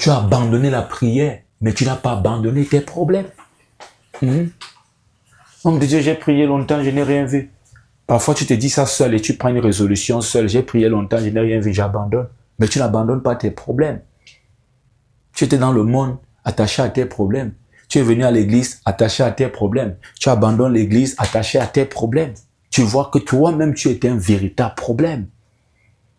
Tu as abandonné la prière, mais tu n'as pas abandonné tes problèmes. Homme de Dieu, j'ai prié longtemps, je n'ai rien vu. Parfois, tu te dis ça seul et tu prends une résolution seule. J'ai prié longtemps, je n'ai rien vu, j'abandonne. Mais tu n'abandonnes pas tes problèmes. Tu étais dans le monde, attaché à tes problèmes. Tu es venu à l'église, attaché à tes problèmes. Tu abandonnes l'église, attaché à tes problèmes. Tu vois que toi-même, tu étais un véritable problème.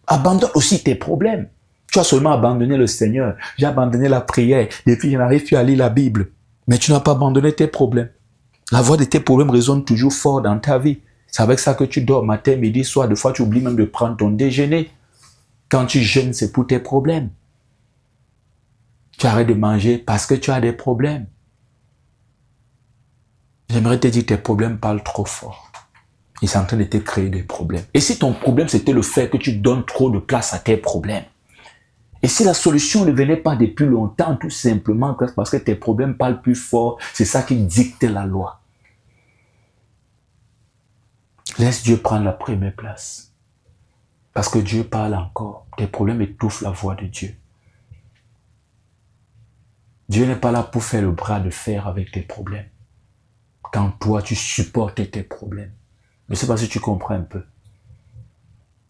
Abandonne aussi tes problèmes. Tu as seulement abandonné le Seigneur. J'ai abandonné la prière. Depuis, je n'arrive plus à lire la Bible. Mais tu n'as pas abandonné tes problèmes. La voix de tes problèmes résonne toujours fort dans ta vie. C'est avec ça que tu dors matin, midi, soir. Des fois, tu oublies même de prendre ton déjeuner. Quand tu jeûnes, c'est pour tes problèmes. Tu arrêtes de manger parce que tu as des problèmes. J'aimerais te dire, tes problèmes parlent trop fort. Ils sont en train de te créer des problèmes. Et si ton problème, c'était le fait que tu donnes trop de place à tes problèmes? Et si la solution ne venait pas depuis longtemps, tout simplement parce que tes problèmes parlent plus fort, c'est ça qui dicte la loi. Laisse Dieu prendre la première place. Parce que Dieu parle encore. Tes problèmes étouffent la voix de Dieu. Dieu n'est pas là pour faire le bras de fer avec tes problèmes. Quand toi, tu supportes tes problèmes. Je ne sais pas si tu comprends un peu.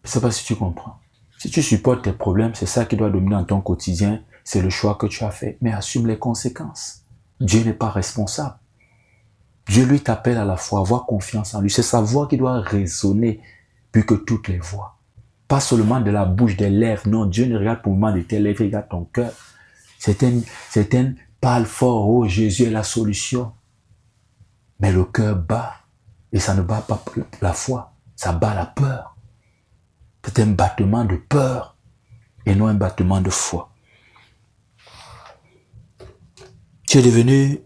Je ne sais pas si tu comprends. Si tu supportes tes problèmes, c'est ça qui doit dominer dans ton quotidien. C'est le choix que tu as fait. Mais assume les conséquences. Dieu n'est pas responsable. Dieu lui t'appelle à la foi, avoir confiance en lui. C'est sa voix qui doit résonner plus que toutes les voix. Pas seulement de la bouche, des lèvres. Non, Dieu ne regarde pour le moment de tes lèvres, il regarde ton cœur. Certaines parlent fort, oh Jésus est la solution. Mais le cœur bat. Et ça ne bat pas la foi, ça bat la peur. C'est un battement de peur et non un battement de foi. Tu es devenu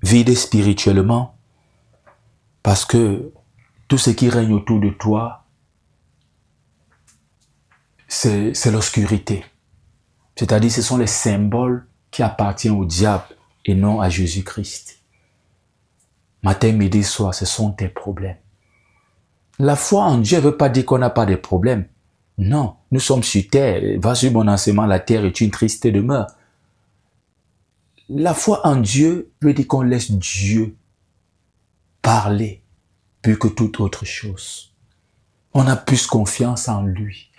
vide spirituellement parce que tout ce qui règne autour de toi, c'est l'obscurité. C'est-à-dire ce sont les symboles qui appartiennent au diable et non à Jésus-Christ. Matin, midi, soir, ce sont tes problèmes. La foi en Dieu ne veut pas dire qu'on n'a pas de problèmes. Non, nous sommes sur terre. Va sur mon enseignement, la terre est une triste demeure. La foi en Dieu veut dire qu'on laisse Dieu parler plus que toute autre chose. On a plus confiance en lui.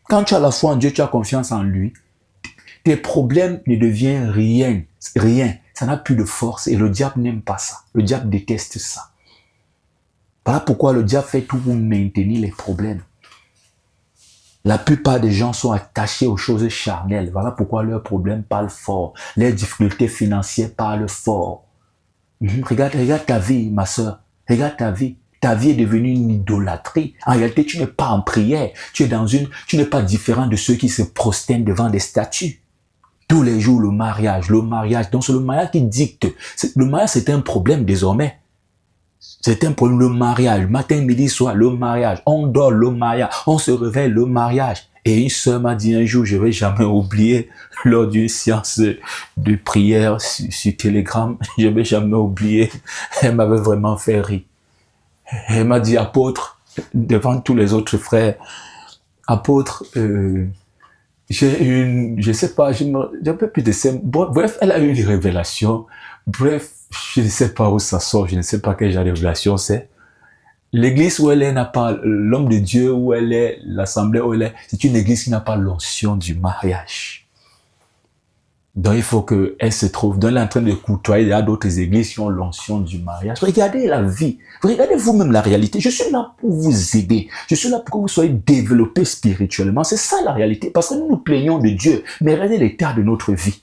Quand tu as la foi en Dieu, tu as confiance en lui. Tes problèmes ne deviennent rien. Ça n'a plus de force et le diable n'aime pas ça. Le diable déteste ça. Voilà pourquoi le diable fait tout pour maintenir les problèmes. La plupart des gens sont attachés aux choses charnelles. Voilà pourquoi leurs problèmes parlent fort. Leurs difficultés financières parlent fort. Regarde ta vie, ma soeur. Regarde ta vie. Ta vie est devenue une idolâtrie. En réalité, tu n'es pas en prière. Tu n'es pas différent de ceux qui se prosternent devant des statues. Tous les jours, le mariage. Donc, c'est le mariage qui dicte. Le mariage, c'est un problème désormais. C'est un problème, le mariage. Matin, midi, soir, le mariage. On dort, le mariage. On se réveille, le mariage. Et une sœur m'a dit un jour, je ne vais jamais oublier, lors d'une séance de prière sur Telegram, je ne vais jamais oublier. Elle m'avait vraiment fait rire. Elle m'a dit, apôtre, devant tous les autres frères, apôtre, je sais pas, j'ai un peu plus de ça. Bref, elle a eu une révélation. Bref, je ne sais pas où ça sort, je ne sais pas quel genre de révélation c'est. L'église où elle est n'a pas, l'homme de Dieu où elle est, l'assemblée où elle est, c'est une église qui n'a pas l'onction du mariage. Donc il faut qu'elle se trouve, donc elle est en train de côtoyer, il y a d'autres églises qui ont l'onction du mariage. Regardez la vie, regardez vous-même la réalité. Je suis là pour vous aider, je suis là pour que vous soyez développés spirituellement. C'est ça la réalité, parce que nous nous plaignons de Dieu, mais regardez l'état de notre vie.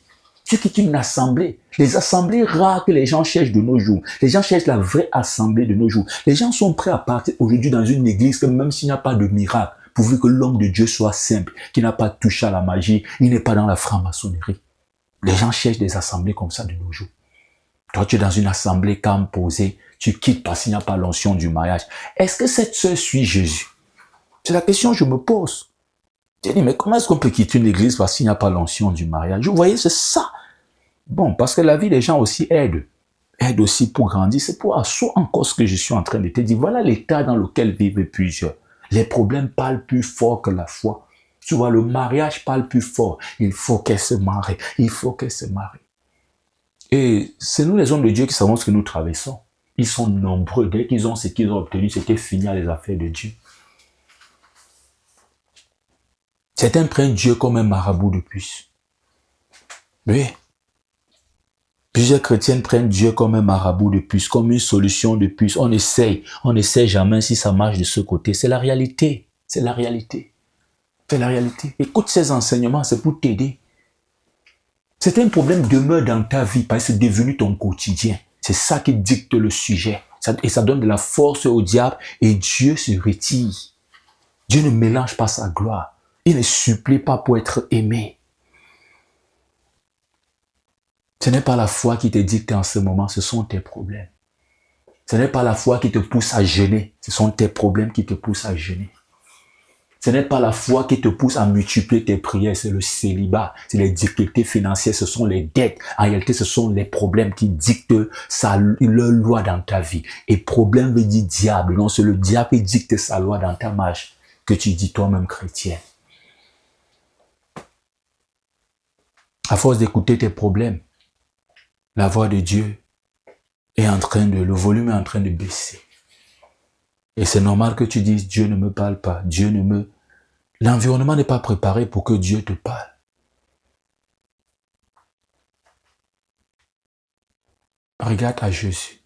Ce qui est une assemblée. Les assemblées rares que les gens cherchent de nos jours. Les gens cherchent la vraie assemblée de nos jours. Les gens sont prêts à partir aujourd'hui dans une église que même s'il n'y a pas de miracle, pourvu que l'homme de Dieu soit simple, qu'il n'a pas touché à la magie, il n'est pas dans la franc-maçonnerie. Les gens cherchent des assemblées comme ça de nos jours. Toi, tu es dans une assemblée calme, posée, tu quittes parce qu'il n'y a pas l'onction du mariage. Est-ce que cette sœur suit Jésus? C'est la question que je me pose. Je dis, mais comment est-ce qu'on peut quitter une église parce qu'il n'y a pas l'onction du mariage? Vous voyez, c'est ça. Bon, parce que la vie des gens aussi aide aussi pour grandir. C'est pour asseoir encore ce que je suis en train de te dire. Voilà l'état dans lequel vivent plusieurs. Les problèmes parlent plus fort que la foi. Tu vois, le mariage parle plus fort. Il faut qu'elle se marie. Il faut qu'elle se marie. Et c'est nous les hommes de Dieu qui savons ce que nous traversons. Ils sont nombreux. Dès qu'ils ont ce qu'ils ont obtenu, c'était fini à les affaires de Dieu. Certains prennent Dieu comme un marabout de puce. Oui. Plusieurs chrétiens prennent Dieu comme un marabout de puce, comme une solution de puce. On n'essaie jamais si ça marche de ce côté. C'est la réalité. C'est la réalité. C'est la réalité. Écoute ces enseignements, c'est pour t'aider. Certains problèmes demeurent dans ta vie parce que c'est devenu ton quotidien. C'est ça qui dicte le sujet. Et ça donne de la force au diable et Dieu se retire. Dieu ne mélange pas sa gloire. Il ne supplie pas pour être aimé. Ce n'est pas la foi qui te dicte en ce moment, ce sont tes problèmes. Ce n'est pas la foi qui te pousse à jeûner, ce sont tes problèmes qui te poussent à jeûner. Ce n'est pas la foi qui te pousse à multiplier tes prières, c'est le célibat, c'est les difficultés financières, ce sont les dettes. En réalité, ce sont les problèmes qui dictent leur loi dans ta vie. Et problème veut dire diable, non, c'est le diable qui dicte sa loi dans ta marche, que tu dis toi-même chrétien. À force d'écouter tes problèmes, la voix de Dieu le volume est en train de baisser. Et c'est normal que tu dises, Dieu ne me parle pas, l'environnement n'est pas préparé pour que Dieu te parle. Regarde à Jésus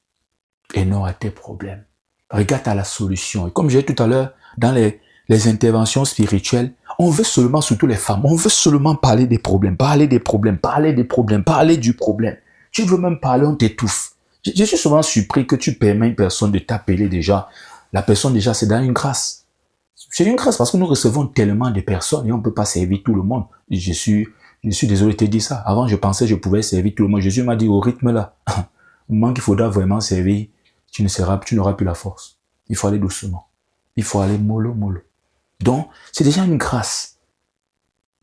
et non à tes problèmes. Regarde à la solution. Et comme j'ai dit tout à l'heure, dans les interventions spirituelles, on veut seulement, surtout les femmes, on veut seulement parler des problèmes, parler du problème. Tu veux même parler, on t'étouffe. Je suis souvent surpris que tu permets à une personne de t'appeler déjà. La personne déjà, c'est dans une grâce. C'est une grâce parce que nous recevons tellement de personnes et on ne peut pas servir tout le monde. Je suis désolé de te dire ça. Avant, je pensais que je pouvais servir tout le monde. Jésus m'a dit au rythme là, au moment qu'il faudra vraiment servir, tu n'auras plus la force. Il faut aller doucement. Il faut aller mollo. Donc, c'est déjà une grâce.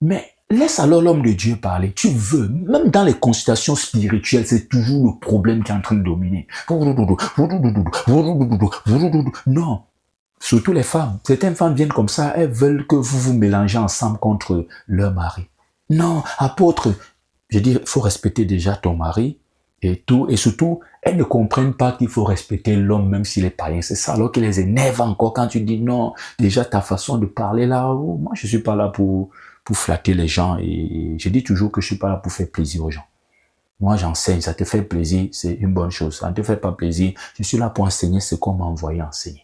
Mais laisse alors l'homme de Dieu parler. Tu veux, même dans les consultations spirituelles, c'est toujours le problème qui est en train de dominer. Non. Surtout les femmes. Certaines femmes viennent comme ça, elles veulent que vous vous mélangez ensemble contre leur mari. Non, apôtre, je dis, il faut respecter déjà ton mari et tout. Et surtout, elles ne comprennent pas qu'il faut respecter l'homme même s'il est païen. C'est ça alors qu'ils les énerve encore quand tu dis non, déjà ta façon de parler là, moi je suis pas là pour flatter les gens et je dis toujours que je suis pas là pour faire plaisir aux gens. Moi, j'enseigne, ça te fait plaisir, c'est une bonne chose. Ça ne te fait pas plaisir, je suis là pour enseigner ce qu'on m'a envoyé enseigner.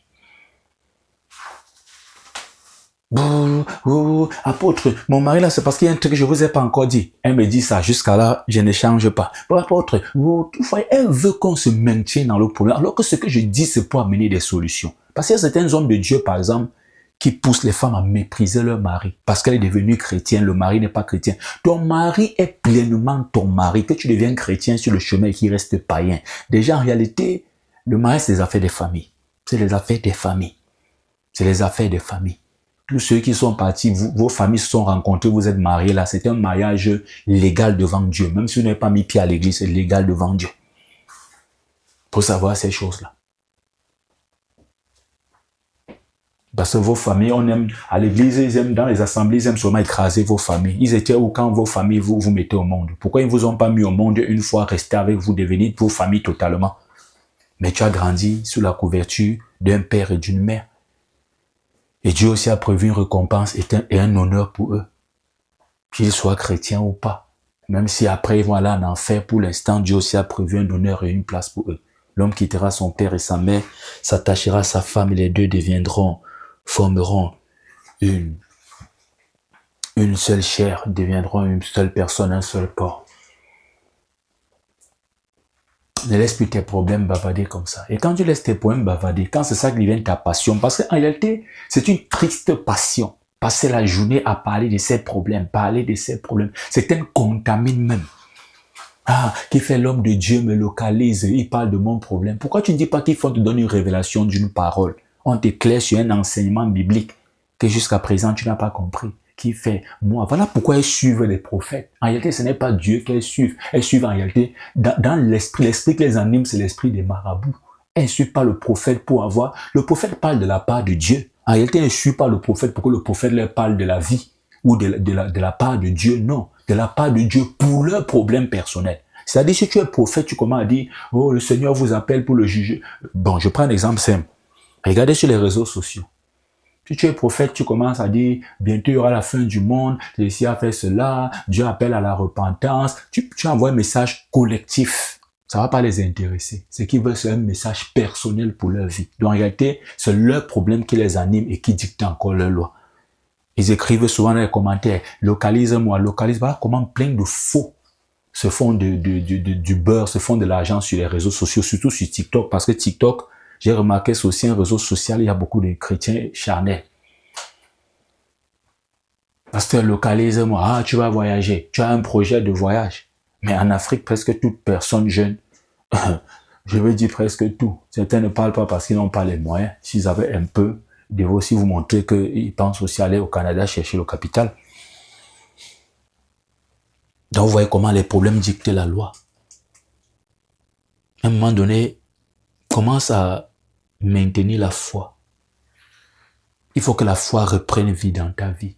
Apôtre, mon mari là, c'est parce qu'il y a un truc que je vous ai pas encore dit. Elle me dit ça, jusqu'à là, je ne change pas. Apôtre, elle veut qu'on se maintienne dans le problème, alors que ce que je dis, c'est pour amener des solutions. Parce qu'il y a certains hommes de Dieu, par exemple, qui poussent les femmes à mépriser leur mari parce qu'elle est devenue chrétienne, le mari n'est pas chrétien. Ton mari est pleinement ton mari, que tu deviens chrétien sur le chemin et qu'il reste païen. Déjà, en réalité, le mariage, c'est les affaires des familles. C'est les affaires des familles. C'est les affaires des familles. Tous ceux qui sont partis, vos familles se sont rencontrées, vous êtes mariés là, c'est un mariage légal devant Dieu. Même si vous n'avez pas mis pied à l'église, c'est légal devant Dieu. Pour savoir ces choses-là. Parce que vos familles, on aime, à l'église, ils aiment, dans les assemblées, ils aiment seulement écraser vos familles. Ils étaient où quand vos familles vous mettez au monde? Pourquoi ils ne vous ont pas mis au monde une fois resté avec vous, devenir vos familles totalement? Mais tu as grandi sous la couverture d'un père et d'une mère. Et Dieu aussi a prévu une récompense et un honneur pour eux. Qu'ils soient chrétiens ou pas. Même si après ils vont aller en enfer, pour l'instant, Dieu aussi a prévu un honneur et une place pour eux. L'homme quittera son père et sa mère, s'attachera à sa femme et les deux formeront une seule chair, deviendront une seule personne, un seul corps. Ne laisse plus tes problèmes bavarder comme ça. Et quand tu laisses tes problèmes bavarder, quand c'est ça qui devient ta passion, parce qu'en réalité, c'est une triste passion. Passer la journée à parler de ses problèmes, c'est un contamine même. Ah, qui fait l'homme de Dieu me localise, il parle de mon problème. Pourquoi tu ne dis pas qu'il faut te donner une révélation d'une parole? On t'éclaire sur un enseignement biblique que jusqu'à présent tu n'as pas compris. Qui fait moi? Voilà pourquoi elles suivent les prophètes. En réalité, ce n'est pas Dieu qu'elles suivent. Elles suivent en réalité dans l'esprit qui les anime, c'est l'esprit des marabouts. Elles ne suivent pas le prophète pour avoir... Le prophète parle de la part de Dieu. En réalité, elles ne suivent pas le prophète pour que le prophète leur parle de la vie. ou de la part de Dieu, non. De la part de Dieu pour leurs problèmes personnels. C'est-à-dire, si tu es prophète, tu commences à dire, oh, le Seigneur vous appelle pour le juger. Bon, je prends un exemple simple. Regardez sur les réseaux sociaux. Si tu es prophète, tu commences à dire, bientôt il y aura la fin du monde, Jésus a fait cela, Dieu appelle à la repentance. Tu envoies un message collectif. Ça va pas les intéresser. Ce qu'ils veulent, c'est un message personnel pour leur vie. Donc en réalité, c'est leur problème qui les anime et qui dicte encore leur loi. Ils écrivent souvent dans les commentaires, localise-moi, localise. Voilà comment plein de faux se font du beurre, se font de l'argent sur les réseaux sociaux, surtout sur TikTok, parce que TikTok, j'ai remarqué, c'est aussi un réseau social, il y a beaucoup de chrétiens charnels. Pasteur, localise-moi, ah, tu vas voyager, tu as un projet de voyage. Mais en Afrique, presque toute personne jeune, je veux dire presque tout. Certains ne parlent pas parce qu'ils n'ont pas les moyens. S'ils avaient un peu, ils devaient aussi vous montrer qu'ils pensent aussi aller au Canada chercher le capital. Donc, vous voyez comment les problèmes dictent la loi. À un moment donné, commence à maintenir la foi. Il faut que la foi reprenne vie dans ta vie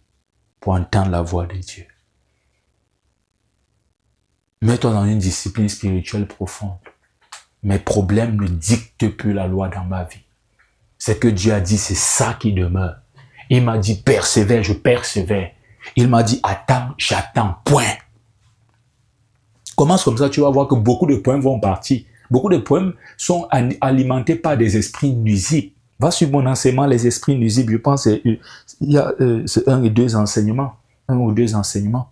pour entendre la voix de Dieu. Mets-toi dans une discipline spirituelle profonde. Mes problèmes ne dictent plus la loi dans ma vie. C'est que Dieu a dit, c'est ça qui demeure. Il m'a dit, persévère, je persévère. Il m'a dit, attends, j'attends, point. Commence comme ça, tu vas voir que beaucoup de poèmes vont partir. Beaucoup de poèmes sont alimentés par des esprits nuisibles. Va sur mon enseignement, les esprits nuisibles. Je pense qu'il y a un et deux enseignements. Un ou deux enseignements.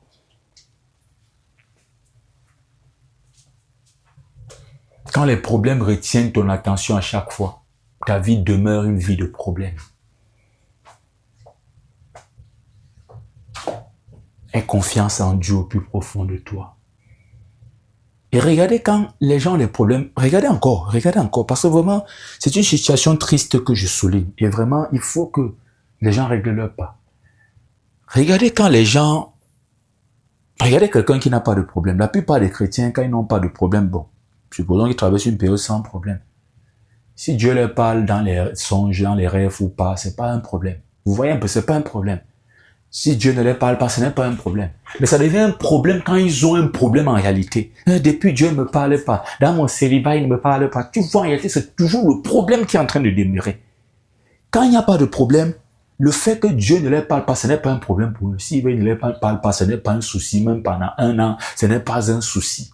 Quand les problèmes retiennent ton attention à chaque fois, ta vie demeure une vie de problèmes. Aie confiance en Dieu au plus profond de toi. Et regardez quand les gens ont des problèmes, regardez encore, parce que vraiment, c'est une situation triste que je souligne. Et vraiment, il faut que les gens règlent leur pas. Regardez quand les gens, regardez quelqu'un qui n'a pas de problème. La plupart des chrétiens, quand ils n'ont pas de problème, bon, supposons qu'ils traversent une période sans problème. Si Dieu leur parle dans les songes, dans les rêves ou pas, c'est pas un problème. Vous voyez un peu, c'est pas un problème. Si Dieu ne leur parle pas, ce n'est pas un problème. Mais ça devient un problème quand ils ont un problème en réalité. Depuis Dieu ne me parle pas. Dans mon célibat, il ne me parle pas. Tu vois, en réalité, c'est toujours le problème qui est en train de demeurer. Quand il n'y a pas de problème, le fait que Dieu ne leur parle pas, ce n'est pas un problème pour eux. S'il ne leur parle pas, ce n'est pas un souci. Même pendant un an, ce n'est pas un souci.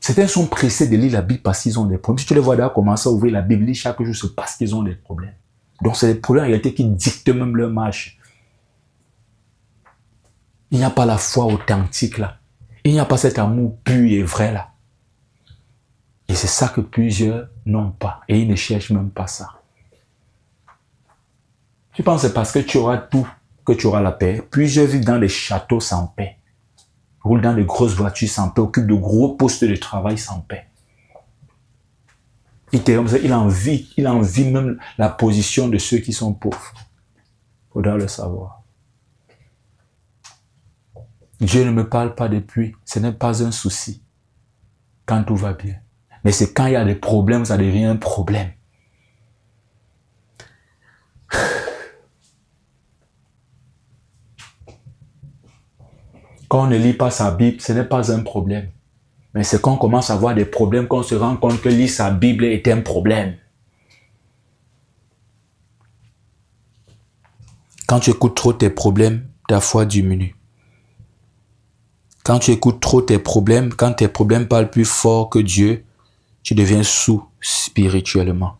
Certains sont pressés de lire la Bible parce qu'ils ont des problèmes. Si tu les vois d'ailleurs commencer à ouvrir la Bible, chaque jour, c'est parce qu'ils ont des problèmes. Donc, c'est des problèmes en réalité qui dictent même leur marche. Il n'y a pas la foi authentique là. Il n'y a pas cet amour pur et vrai là. Et c'est ça que plusieurs n'ont pas. Et ils ne cherchent même pas ça. Tu penses que c'est parce que tu auras tout que tu auras la paix. Plusieurs vivent dans des châteaux sans paix. Roulent dans de grosses voitures sans paix. Occupent de gros postes de travail sans paix. Il envie même la position de ceux qui sont pauvres. Il faudra le savoir. Dieu ne me parle pas depuis. Ce n'est pas un souci. Quand tout va bien. Mais c'est quand il y a des problèmes, ça devient un problème. Quand on ne lit pas sa Bible, ce n'est pas un problème. Mais c'est quand on commence à avoir des problèmes qu'on se rend compte que lire sa Bible est un problème. Quand tu écoutes trop tes problèmes, ta foi diminue. Quand tu écoutes trop tes problèmes, quand tes problèmes parlent plus fort que Dieu, tu deviens sourd spirituellement.